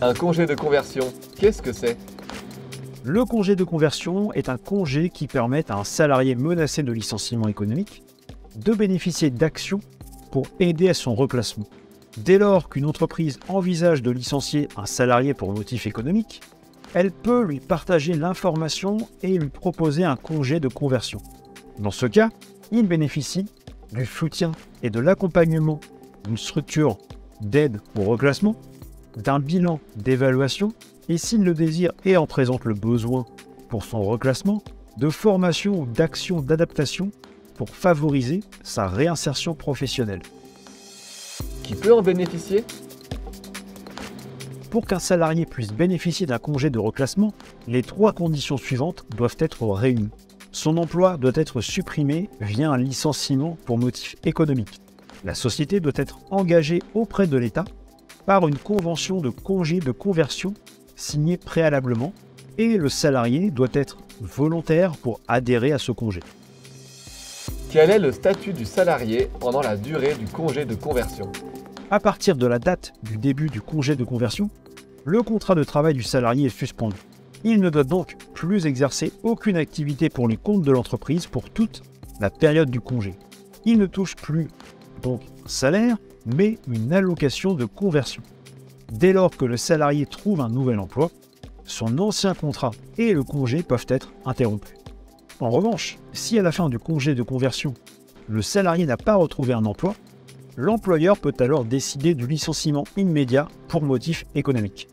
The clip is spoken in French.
Un congé de conversion, qu'est-ce que c'est? Le congé de conversion est un congé qui permet à un salarié menacé de licenciement économique de bénéficier d'actions pour aider à son reclassement. Dès lors qu'une entreprise envisage de licencier un salarié pour motif économique, elle peut lui partager l'information et lui proposer un congé de conversion. Dans ce cas, il bénéficie du soutien et de l'accompagnement d'une structure d'aide au reclassement, d'un bilan d'évaluation et, s'il le désire et en présente le besoin pour son reclassement, de formation ou d'actions d'adaptation pour favoriser sa réinsertion professionnelle. Qui peut en bénéficier? Pour qu'un salarié puisse bénéficier d'un congé de reclassement, les 3 conditions suivantes doivent être réunies. Son emploi doit être supprimé via un licenciement pour motif économique. La société doit être engagée auprès de l'État par une convention de congé de conversion signée préalablement et le salarié doit être volontaire pour adhérer à ce congé. Quel est le statut du salarié pendant la durée du congé de conversion? À partir de la date du début du congé de conversion, le contrat de travail du salarié est suspendu. Il ne doit donc plus exercer aucune activité pour le compte de l'entreprise pour toute la période du congé. Il ne touche plus donc un salaire, mais une allocation de conversion. Dès lors que le salarié trouve un nouvel emploi, son ancien contrat et le congé peuvent être interrompus. En revanche, si à la fin du congé de conversion, le salarié n'a pas retrouvé un emploi, l'employeur peut alors décider du licenciement immédiat pour motif économique.